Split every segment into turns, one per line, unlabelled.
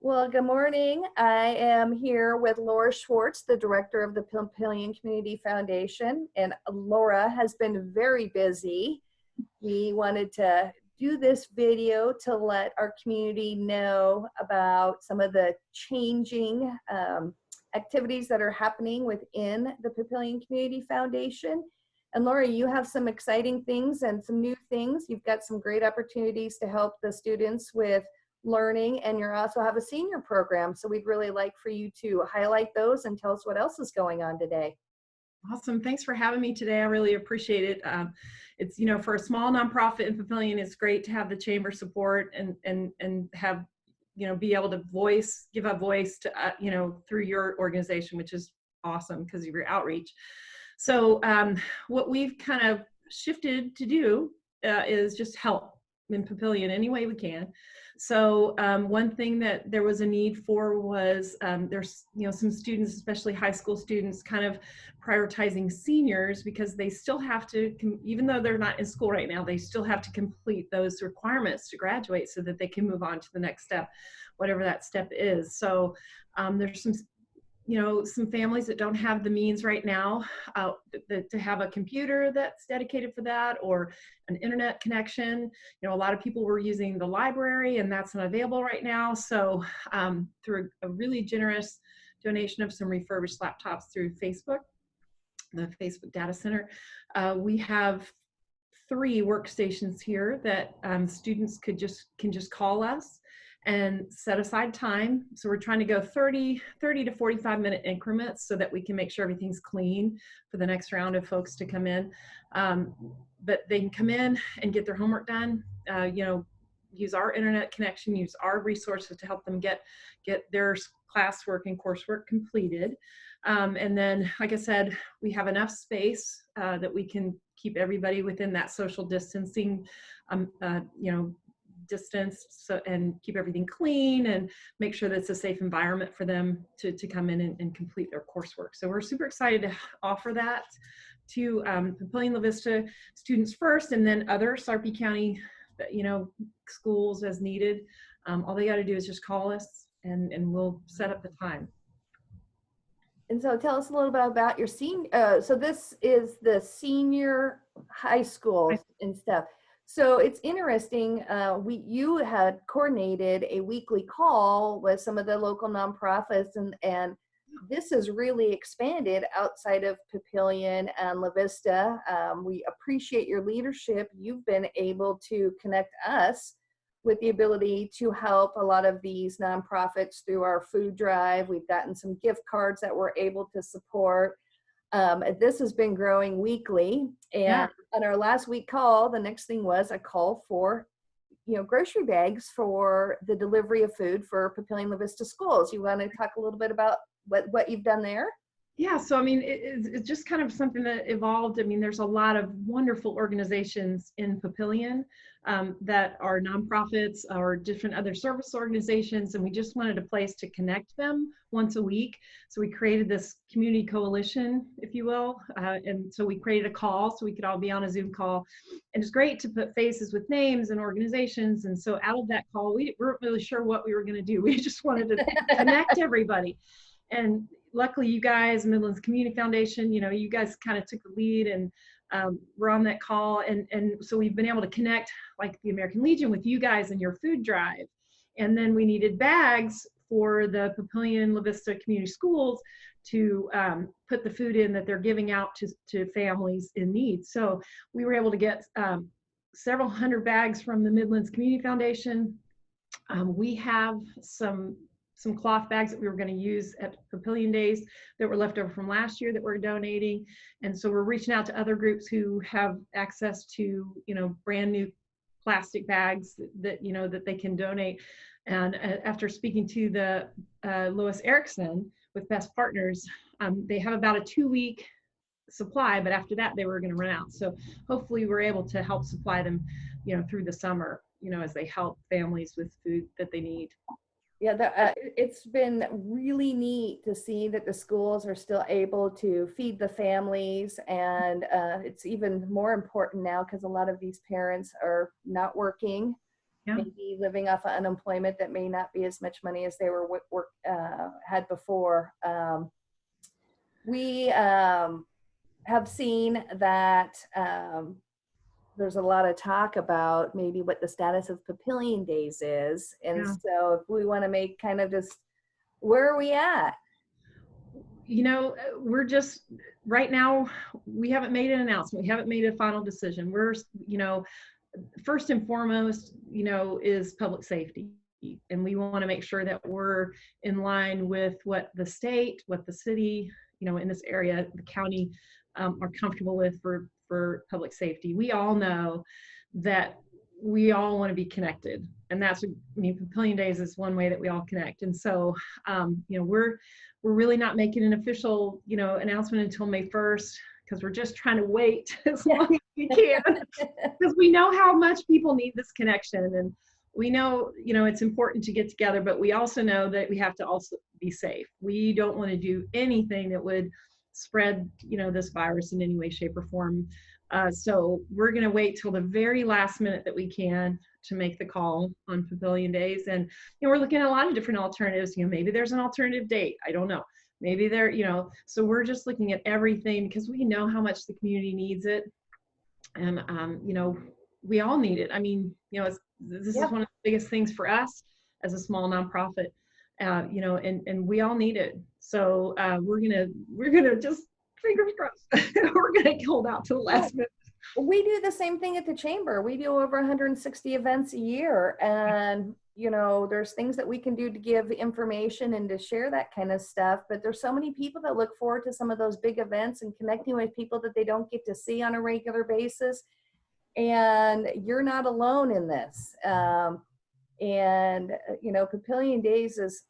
Well, good morning. I am here with Laura Schwartz, the director of the Papillion Community Foundation, and Laura has been very busy. We wanted to do this video to let our community know about some of the changing activities that are happening within the Papillion Community Foundation. And Laura, you have some exciting things and some new things. You've got some great opportunities to help the students with learning, and you also have a senior program. So we'd really like for you to highlight those and tell us what else is going on today.
Awesome. Thanks for having me today. I really appreciate it. It's, for a small nonprofit in Papillion, it's great to have the chamber support and have, be able to give a voice to, through your organization, which is awesome because of your outreach. So what we've kind of shifted to do is just help in Papillion any way we can. So one thing that there was a need for was there's some students, especially high school students, kind of prioritizing seniors because they still have to, even though they're not in school right now, they still have to complete those requirements to graduate so that they can move on to the next step, whatever that step is. So there's some families that don't have the means right now to have a computer that's dedicated for that or an internet connection. A lot of people were using the library and that's not available right now. So through a really generous donation of some refurbished laptops through Facebook, the Facebook Data Center, we have 3 workstations here that students can just call us and set aside time. So we're trying to go 30 to 45 minute increments so that we can make sure everything's clean for the next round of folks to come in. But they can come in and get their homework done, use our internet connection, use our resources to help them get their classwork and coursework completed. And then, like I said, we have enough space that we can keep everybody within that social distancing, distance, and keep everything clean and make sure that it's a safe environment for them to come in and complete their coursework. So we're super excited to offer that to Papillion La Vista students first, and then other Sarpy County, schools as needed. All they got to do is just call us and we'll set up the time.
And so tell us a little bit about your senior, so this is the senior high school and stuff. So it's interesting, you had coordinated a weekly call with some of the local nonprofits, and this has really expanded outside of Papillion and La Vista. We appreciate your leadership. You've been able to connect us with the ability to help a lot of these nonprofits through our food drive. We've gotten some gift cards that we're able to support. This has been growing weekly, and on our last week call, the next thing was a call for, grocery bags for the delivery of food for Papillion La Vista schools. You want to talk a little bit about what you've done there?
Yeah, so I mean, it's just kind of something that evolved. I mean, there's a lot of wonderful organizations in Papillion that are nonprofits or different other service organizations, and we just wanted a place to connect them once a week. So we created this community coalition, if you will, and so we created a call so we could all be on a Zoom call. And it's great to put faces with names and organizations. And so out of that call, we weren't really sure what we were going to do. We just wanted to connect everybody. And luckily, you guys, Midlands Community Foundation, you guys kind of took the lead and we're on that call. And so we've been able to connect like the American Legion with you guys and your food drive. And then we needed bags for the Papillion La Vista community schools to put the food in that they're giving out to families in need. So we were able to get several hundred bags from the Midlands Community Foundation. We have some cloth bags that we were going to use at Papillion Days that were left over from last year that we're donating. And so we're reaching out to other groups who have access to, brand new plastic bags that that they can donate. And after speaking to the Lois Erickson with Best Partners, they have about a 2-week supply, but after that they were going to run out. So hopefully we're able to help supply them, through the summer, as they help families with food that they need.
Yeah, it's been really neat to see that the schools are still able to feed the families, and it's even more important now because a lot of these parents are not working
Yeah.
maybe living off of unemployment that may not be as much money as they were had before. We have seen that there's a lot of talk about maybe what the status of Papillion Days is. And
Yeah.
so if we want to make kind of just, where are we at?
You know, we're just, right now, we haven't made an announcement. We haven't made a final decision. We're, you know, first and foremost, you know, is public safety. And we want to make sure that we're in line with what the state, what the city, you know, in this area, the county, are comfortable with for public safety. We all know that we all want to be connected. And that's, I mean, Papillion Days is one way that we all connect. And so, you know, we're really not making an official, you know, announcement until May 1st, because we're just trying to wait as long as we can, because we know how much people need this connection. And we know, you know, it's important to get together, but we also know that we have to also be safe. We don't want to do anything that would spread, you know, this virus in any way, shape, or form. So we're going to wait till the very last minute that we can to make the call on Papillion Days. And, you know, we're looking at a lot of different alternatives. You know, maybe there's an alternative date. I don't know. Maybe there, you know, so we're just looking at everything because we know how much the community needs it. And, you know, we all need it. I mean, you know, this is one of the biggest things for us as a small nonprofit, you know, and we all need it. So we're gonna just, fingers crossed, we're gonna hold out to the last minute.
We do the same thing at the chamber. We do over 160 events a year, and you know, there's things that we can do to give information and to share that kind of stuff. But there's so many people that look forward to some of those big events and connecting with people that they don't get to see on a regular basis. And you're not alone in this. And you know, Papillion Days is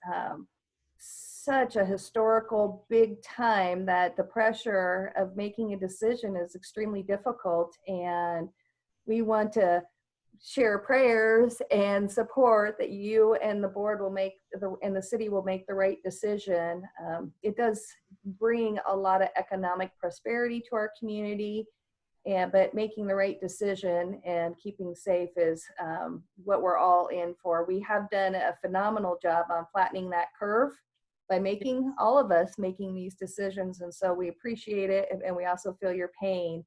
such a historical big time that the pressure of making a decision is extremely difficult, and we want to share prayers and support that you and the board will make and the city will make the right decision. It does bring a lot of economic prosperity to our community, but making the right decision and keeping safe is what we're all in for. We have done a phenomenal job on flattening that curve by making all of us making these decisions. And so we appreciate it. And we also feel your pain.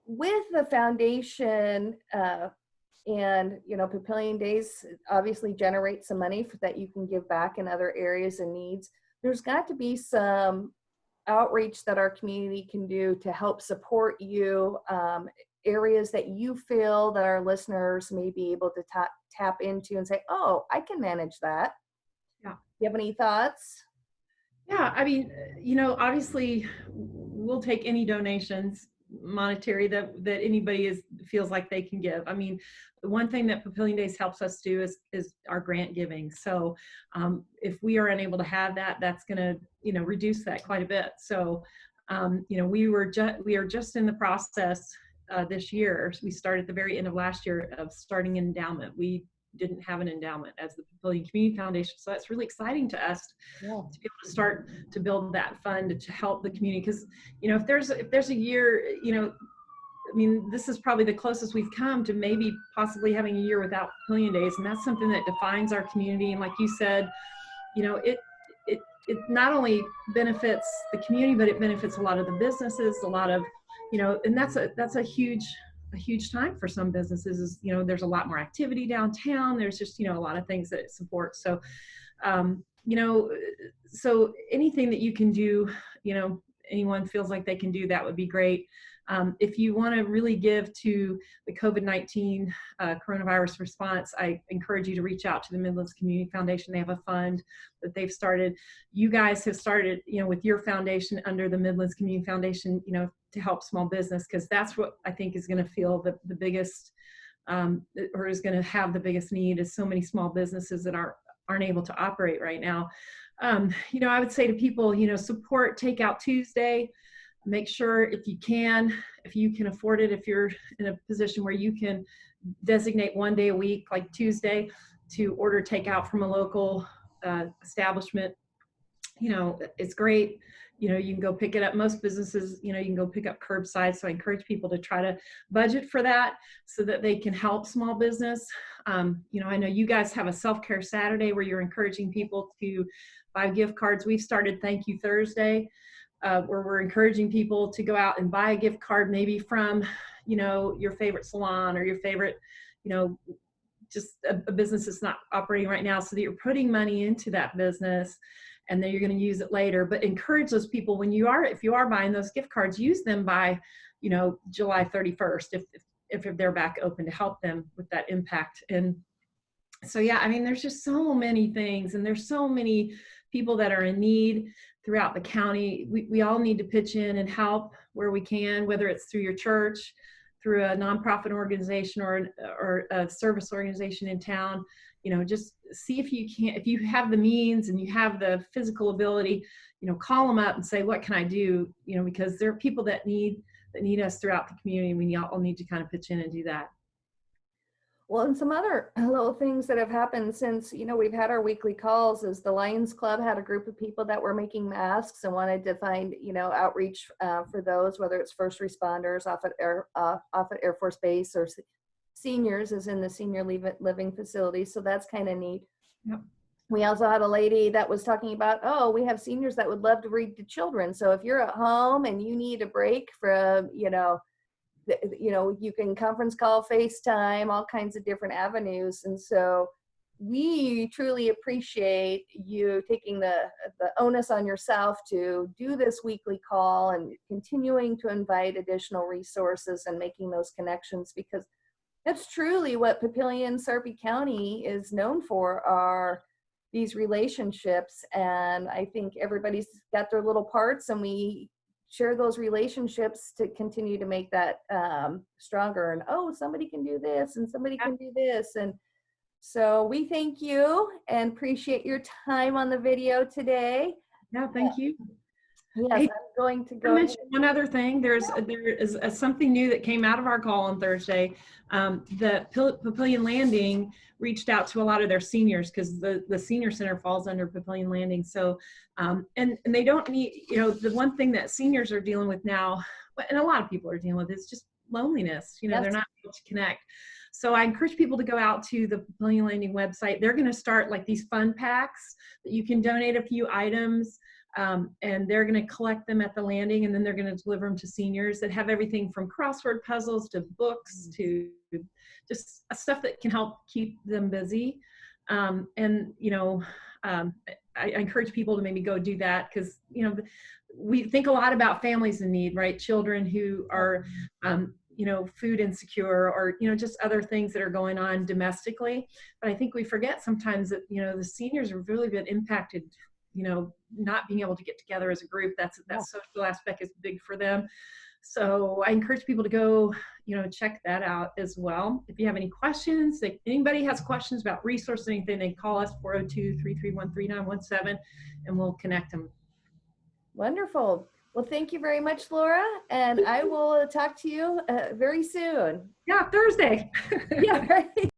With the foundation and, you know, Papillion Days obviously generates some money that you can give back in other areas and needs. There's got to be some outreach that our community can do to help support you, areas that you feel that our listeners may be able to tap into and say, oh, I can manage that.
Yeah.
Do you have any thoughts?
Yeah, I mean, you know, obviously we'll take any donations monetary that anybody feels like they can give. I mean, the one thing that Papillion Days helps us do is our grant giving. So if we are unable to have that, that's going to, you know, reduce that quite a bit. So you know, we are just in the process this year. We started at the very end of last year of starting an endowment. We didn't have an endowment as the Papillion Community Foundation. So that's really exciting to us to be able to start to build that fund to help the community. Because, you know, if there's a year, you know, I mean, this is probably the closest we've come to maybe possibly having a year without Papillion Days. And that's something that defines our community. And like you said, you know, it not only benefits the community, but it benefits a lot of the businesses, a lot of, you know, and that's a huge time for some businesses. Is, you know, there's a lot more activity downtown. There's just, you know, a lot of things that it supports. So, you know, so anything that you can do, you know, anyone feels like they can do, that would be great. If you want to really give to the COVID-19 coronavirus response, I encourage you to reach out to the Midlands Community Foundation. They have a fund that they've started. You guys have started, you know, with your foundation under the Midlands Community Foundation, you know, to help small business, because that's what I think is going to feel the biggest, or is going to have the biggest need, is so many small businesses that aren't able to operate right now. You know, I would say to people, you know, support Takeout Tuesday. Make sure if you can afford it, if you're in a position where you can designate one day a week, like Tuesday, to order takeout from a local establishment. You know, it's great. you can go pick it up. Most businesses, you can go pick up curbside. So I encourage people to try to budget for that so that they can help small business. I know you guys have a self-care Saturday where you're encouraging people to buy gift cards. We've started Thank You Thursday, where we're encouraging people to go out and buy a gift card, maybe from, your favorite salon or your favorite, just a business that's not operating right now, so that you're putting money into that business and then you're going to use it later. But encourage those people if you are buying those gift cards, use them by, July 31st, if they're back open, to help them with that impact. And so, yeah, I mean, there's just so many things, and there's so many people that are in need throughout the county. We all need to pitch in and help where we can, whether it's through your church, through a nonprofit organization or a service organization in town. Just see if you have the means and you have the physical ability, call them up and say, what can I do? Because there are people that need us throughout the community, and we all need to kind of pitch in and do that.
Well, and some other little things that have happened since, we've had our weekly calls is the Lions Club had a group of people that were making masks and wanted to find, outreach for those, whether it's first responders off at Air Force Base or seniors as in the senior living facility. So that's kind of neat.
Yep. We
also had a lady that was talking about, we have seniors that would love to read to children. So if you're at home and you need a break from, you can conference call, FaceTime, all kinds of different avenues. And so we truly appreciate you taking the onus on yourself to do this weekly call and continuing to invite additional resources and making those connections, because that's truly what Papillion Sarpy County is known for, are these relationships. And I think everybody's got their little parts, and we share those relationships to continue to make that stronger. And somebody can do this and somebody can do this. And so we thank you and appreciate your time on the video today.
Yeah, thank you.
Yes,
Hey,
I'm going to go.
I mention one other thing. There is something new that came out of our call on Thursday. The Papillion Landing reached out to a lot of their seniors, because the senior center falls under Papillion Landing. So, and they don't need, the one thing that seniors are dealing with now, and a lot of people are dealing with, is just loneliness.
Yes.
They're not able to connect. So I encourage people to go out to the Papillion Landing website. They're going to start like these fun packs that you can donate a few items. And they're going to collect them at the landing, and then they're going to deliver them to seniors that have everything from crossword puzzles to books to just stuff that can help keep them busy. I encourage people to maybe go do that, because, we think a lot about families in need, right? Children who are, food insecure, or, just other things that are going on domestically. But I think we forget sometimes that, the seniors have really been impacted, not being able to get together as a group. That social aspect is big for them. So I encourage people to go, check that out as well. If you have any questions, if anybody has questions about resources, anything, they call us 402-331-3917, and we'll connect them.
Wonderful. Well, thank you very much, Laura. And I will talk to you very soon.
Yeah, Thursday.
Yeah, right.